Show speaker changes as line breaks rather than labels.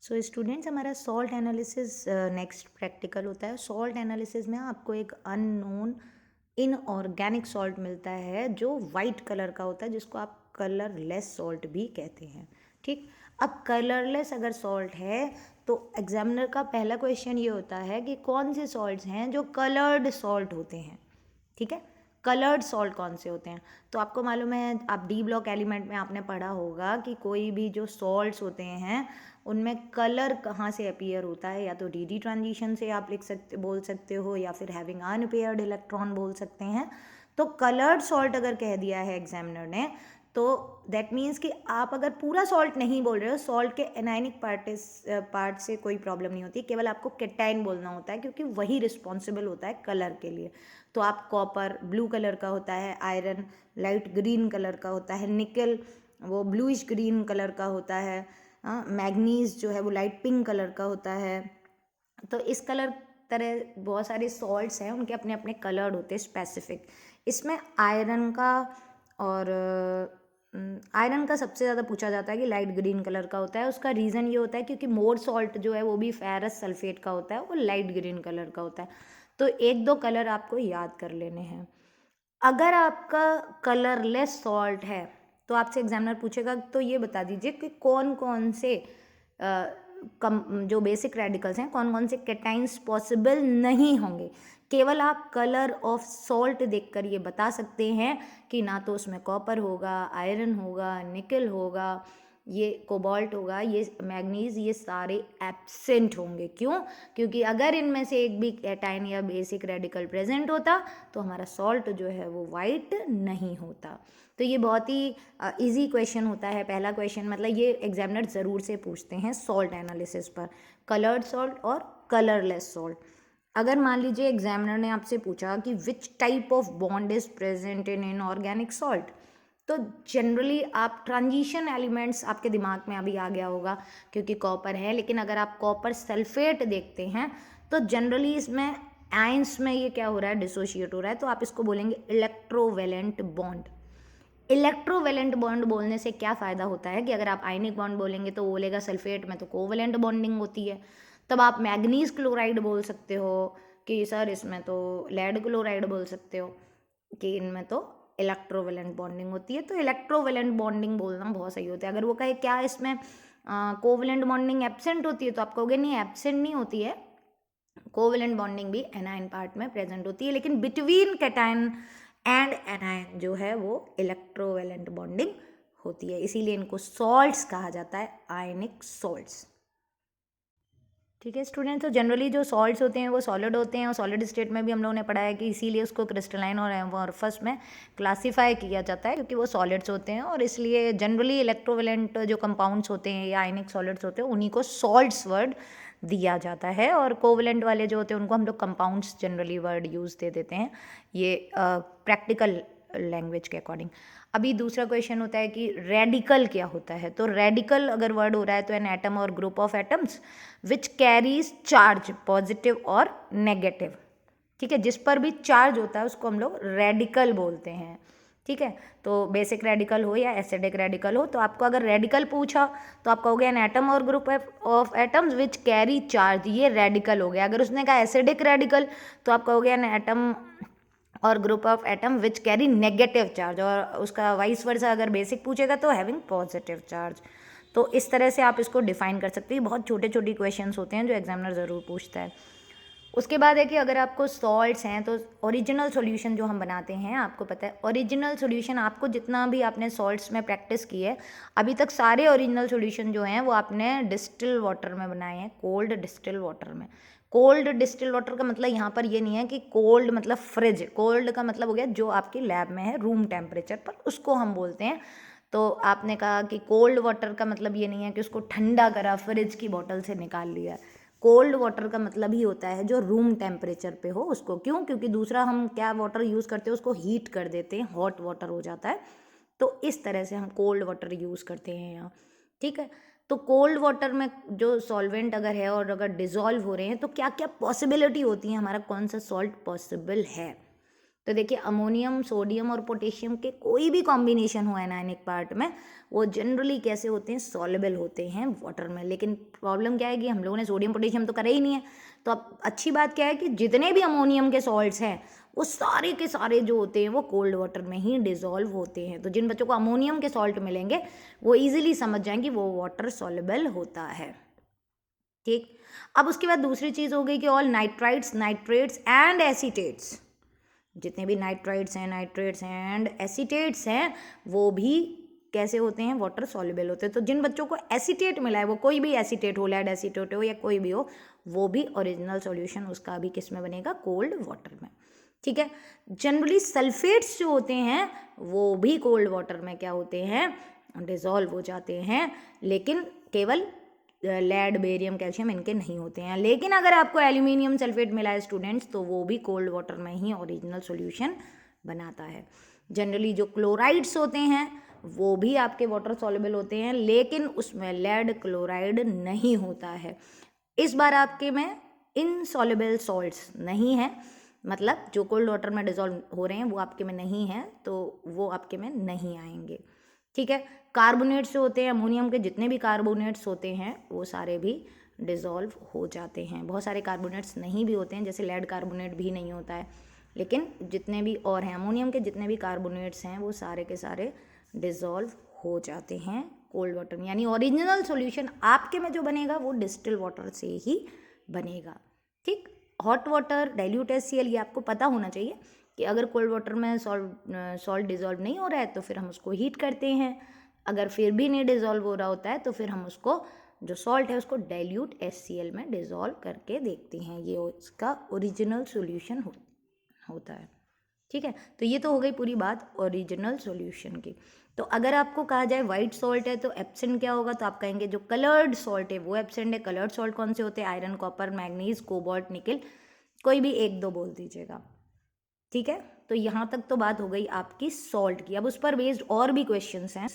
So students, हमारा salt analysis next practical होता है। सॉल्ट एनालिसिस में आपको एक अननोन इनऑर्गेनिक सॉल्ट मिलता है जो वाइट कलर का होता है, जिसको आप कलरलेस सॉल्ट भी कहते हैं। ठीक, अब कलरलेस अगर सॉल्ट है तो एग्जामिनर का पहला क्वेश्चन ये होता है कि कौन से सॉल्ट्स हैं जो कलर्ड सॉल्ट होते हैं। ठीक है, कलर्ड सॉल्ट कौन से होते हैं? तो आपको मालूम है, आप डी ब्लॉक एलिमेंट में आपने पढ़ा होगा कि कोई भी जो सॉल्ट्स होते हैं उनमें कलर कहाँ से अपीयर होता है, या तो डी ट्रांजिशन से आप बोल सकते हो, या फिर हैविंग अनपेयर्ड इलेक्ट्रॉन बोल सकते हैं। तो कलर्ड सॉल्ट अगर कह दिया है एग्जामिनर ने, तो दैट मीन्स कि आप अगर पूरा सॉल्ट नहीं बोल रहे हो, सॉल्ट के एनाइनिक पार्ट से कोई प्रॉब्लम नहीं होती, केवल आपको केटाइन बोलना होता है क्योंकि वही रिस्पॉन्सिबल होता है कलर के लिए। तो आप कॉपर ब्लू कलर का होता है, आयरन लाइट ग्रीन कलर का होता है, निकल वो ब्लूइश ग्रीन कलर का होता है, मैग्नीज जो है वो लाइट पिंक कलर का होता है। तो इस कलर तरह बहुत सारे सॉल्ट्स हैं, उनके अपने अपने कलर्ड होते हैं स्पेसिफिक। इसमें आयरन का और आयरन का सबसे ज़्यादा पूछा जाता है कि लाइट ग्रीन कलर का होता है। उसका रीज़न ये होता है क्योंकि मोर सॉल्ट जो है वो भी फेरस सल्फेट का होता है, वो लाइट ग्रीन कलर का होता है। तो एक दो कलर आपको याद कर लेने हैं। अगर आपका कलरलेस सॉल्ट है तो आपसे एग्जामिनर पूछेगा तो ये बता दीजिए कि कौन कौन से जो बेसिक रेडिकल्स हैं, कौन कौन से कैटाइंस पॉसिबल नहीं होंगे। केवल आप कलर ऑफ सॉल्ट देखकर ये बता सकते हैं कि ना तो उसमें कॉपर होगा, आयरन होगा, निकल होगा, ये कोबाल्ट होगा, ये मैग्नीज, ये सारे एब्सेंट होंगे। क्यों? क्योंकि अगर इनमें से एक भी कैटाइन या बेसिक रेडिकल प्रेजेंट होता तो हमारा सॉल्ट जो है वो वाइट नहीं होता। तो ये बहुत ही इजी क्वेश्चन होता है। पहला क्वेश्चन मतलब ये एग्जामिनर ज़रूर से पूछते हैं सॉल्ट एनालिसिस पर, कलर्ड सॉल्ट और कलरलेस सॉल्ट। अगर मान लीजिए एग्जामिनर ने आपसे पूछा कि which type of bond is present in inorganic salt, तो जनरली आप ट्रांजिशन एलिमेंट्स आपके दिमाग में अभी आ गया होगा क्योंकि कॉपर है। लेकिन अगर आप कॉपर सल्फेट देखते हैं तो जनरली इसमें आयंस में ये क्या हो रहा है, डिसोशिएट हो रहा है, तो आप इसको बोलेंगे इलेक्ट्रोवेलेंट बॉन्ड। इलेक्ट्रोवेलेंट बॉन्ड बोलने से क्या फ़ायदा होता है कि अगर आप आयनिक बॉन्ड बोलेंगे तो वो बोलेगा सल्फेट में तो कोवेलेंट बॉन्डिंग होती है। तब आप मैग्नीज क्लोराइड बोल सकते हो कि सर इसमें तो लेड क्लोराइड बोल सकते हो कि इनमें तो इलेक्ट्रोवेलेंट बॉन्डिंग होती है। तो इलेक्ट्रोवेलेंट बॉन्डिंग बोलना बहुत सही होता है। अगर वो कहे क्या इसमें कोवेलेंट बॉन्डिंग एब्सेंट होती है, तो आप कहोगे नहीं, एब्सेंट नहीं होती है, कोवेलेंट बॉन्डिंग भी एनायन पार्ट में प्रेजेंट होती है, लेकिन बिटवीन कैटायन एंड एनायन जो है वो इलेक्ट्रोवेलेंट बॉन्डिंग होती है। इसीलिए इनको सॉल्ट्स कहा जाता है, आयनिक सॉल्ट्स। ठीक है स्टूडेंट, तो जनरली जो सॉल्ट्स होते हैं वो सॉलिड होते हैं, और सॉलिड स्टेट में भी हम लोगों ने पढ़ा है कि इसीलिए उसको क्रिस्टलाइन और एमोर्फस में क्लासीफाई किया जाता है क्योंकि वो सॉलिड्स होते हैं। और इसलिए जनरली इलेक्ट्रोवेलेंट जो कंपाउंड्स होते हैं या आयनिक सॉलिड्स होते हैं उन्हीं को सॉल्ट्स वर्ड दिया जाता है, और कोवेलेंट वाले जो होते हैं उनको हम लोग कंपाउंड्स जनरली वर्ड यूज़ दे देते हैं, ये प्रैक्टिकल लैंग्वेज के अकॉर्डिंग। अभी दूसरा क्वेश्चन होता है कि रेडिकल क्या होता है। तो रेडिकल अगर वर्ड हो रहा है तो एन एटम और group of atoms which carries charge positive और नेगेटिव। ठीक है, जिस पर भी चार्ज होता है उसको हम लोग रेडिकल बोलते हैं। ठीक है, तो बेसिक रेडिकल हो या एसिडिक रेडिकल हो, तो आपको अगर रेडिकल पूछा तो आप कहोगे एन एटम और group of atoms which carry charge, ये रेडिकल हो गया। अगर उसने कहा एसिडिक रेडिकल तो आप कहोगे एन एटम और group of atom which carry negative charge, और उसका वाइस वर्सा अगर बेसिक पूछेगा तो हैविंग पॉजिटिव चार्ज। तो इस तरह से आप इसको डिफाइन कर सकते हैं। बहुत छोटे छोटे क्वेश्चंस होते हैं जो एग्जामिनर ज़रूर पूछता है। उसके बाद है कि अगर आपको सॉल्ट्स हैं तो ओरिजिनल सॉल्यूशन जो हम बनाते हैं, आपको पता है ओरिजिनल सॉल्यूशन, आपको जितना भी आपने सॉल्ट्स में प्रैक्टिस की है अभी तक, सारे ओरिजिनल सॉल्यूशन जो हैं वो आपने डिस्टिल वाटर में बनाए हैं, कोल्ड डिस्टिल वाटर में। कोल्ड डिस्टिल वाटर का मतलब यहाँ पर ये नहीं है कि कोल्ड मतलब फ्रिज, कोल्ड का मतलब हो गया जो आपकी लैब में है रूम टेम्परेचर पर, उसको हम बोलते हैं। तो आपने कहा कि कोल्ड वाटर का मतलब ये नहीं है कि उसको ठंडा करा, फ्रिज की बोतल से निकाल लिया। कोल्ड वाटर का मतलब ही होता है जो रूम टेम्परेचर पे हो उसको। क्यों? क्योंकि दूसरा हम क्या वाटर यूज़ करते हैं उसको हीट कर देते हैं, हॉट वाटर हो जाता है। तो इस तरह से हम कोल्ड वाटर यूज़ करते हैं यहाँ। ठीक है, तो कोल्ड वाटर में जो सॉल्वेंट अगर है और अगर डिज़ोल्व हो रहे हैं तो क्या क्या पॉसिबिलिटी होती है, हमारा कौन सा सॉल्ट पॉसिबल है। तो देखिए अमोनियम, सोडियम और पोटेशियम के कोई भी कॉम्बिनेशन हो एनायनिक पार्ट में, वो जनरली कैसे होते हैं, सॉल्युबल होते हैं वाटर में। लेकिन प्रॉब्लम क्या है कि हम लोगों ने सोडियम पोटेशियम तो करा ही नहीं है। तो अब अच्छी बात क्या है कि जितने भी अमोनियम के सॉल्ट्स हैं वो सारे के सारे जो होते हैं वो कोल्ड वाटर में ही डिजॉल्व होते हैं। तो जिन बच्चों को अमोनियम के सॉल्ट मिलेंगे वो ईजिली समझ जाएंगे वो वाटर सॉल्युबल होता है। ठीक, अब उसके बाद दूसरी चीज़ हो गई कि ऑल नाइट्राइट्स, नाइट्रेट्स एंड एसीटेट्स, जितने भी नाइट्राइट्स हैं, नाइट्रेट्स एंड एसीटेट्स हैं, वो भी कैसे होते हैं, वाटर सॉल्युबल होते हैं। तो जिन बच्चों को एसीटेट मिला है, वो कोई भी एसीटेट हो, लेड एसीटेट हो या कोई भी हो, वो भी ओरिजिनल सॉल्यूशन उसका भी किस में बनेगा, कोल्ड वाटर में। ठीक है, जनरली सल्फेट्स जो होते हैं वो भी कोल्ड वाटर में क्या होते हैं, डिजॉल्व हो जाते हैं, लेकिन केवल लेड, बेरियम, कैल्शियम इनके नहीं होते हैं। लेकिन अगर आपको एल्यूमिनियम सल्फेट मिला है स्टूडेंट्स, तो वो भी कोल्ड वाटर में ही ओरिजिनल सॉल्यूशन बनाता है। जनरली जो क्लोराइड्स होते हैं वो भी आपके वाटर सॉल्युबल होते हैं, लेकिन उसमें लेड क्लोराइड नहीं होता है। इस बार आपके में इनसॉल्युबल सॉल्ट्स नहीं है, मतलब जो कोल्ड वाटर में डिजॉल्व हो रहे हैं वो आपके में नहीं है, तो वो आपके में नहीं आएंगे। ठीक है, कार्बोनेट्स जो होते हैं, अमोनियम के जितने भी कार्बोनेट्स होते हैं वो सारे भी डिज़ोल्व हो जाते हैं। बहुत सारे कार्बोनेट्स नहीं भी होते हैं, जैसे लेड कार्बोनेट भी नहीं होता है, लेकिन जितने भी और हैं अमोनियम के जितने भी कार्बोनेट्स हैं वो सारे के सारे डिज़ोल्व हो जाते हैं कोल्ड वाटर में। यानी ओरिजिनल सॉल्यूशन आपके में जो बनेगा वो डिस्टिल वाटर से ही बनेगा। ठीक, हॉट वाटर, डाइल्यूट HCl, ये आपको पता होना चाहिए कि अगर कोल्ड वाटर में सॉल्ट डिज़ोल्व नहीं हो रहा है तो फिर हम उसको हीट करते हैं। अगर फिर भी नहीं डिज़ोल्व हो रहा होता है तो फिर हम उसको जो सॉल्ट है उसको डाइल्यूट HCl में डिज़ोल्व करके देखते हैं। ये उसका ओरिजिनल सॉल्यूशन होता है। ठीक है, तो ये तो हो गई पूरी बात ओरिजिनल सॉल्यूशन की। तो अगर आपको कहा जाए वाइट सॉल्ट है तो एब्सेंट क्या होगा, तो आप कहेंगे जो कलर्ड सॉल्ट है वो एब्सेंट है। कलर्ड सॉल्ट कौन से होते हैं, आयरन, कॉपर, मैग्नीज, कोबाल्ट, निकल, कोई भी एक दो बोल दीजिएगा। ठीक है, तो यहाँ तक तो बात हो गई आपकी सॉल्ट की। अब उस पर बेस्ड और भी क्वेश्चंस हैं।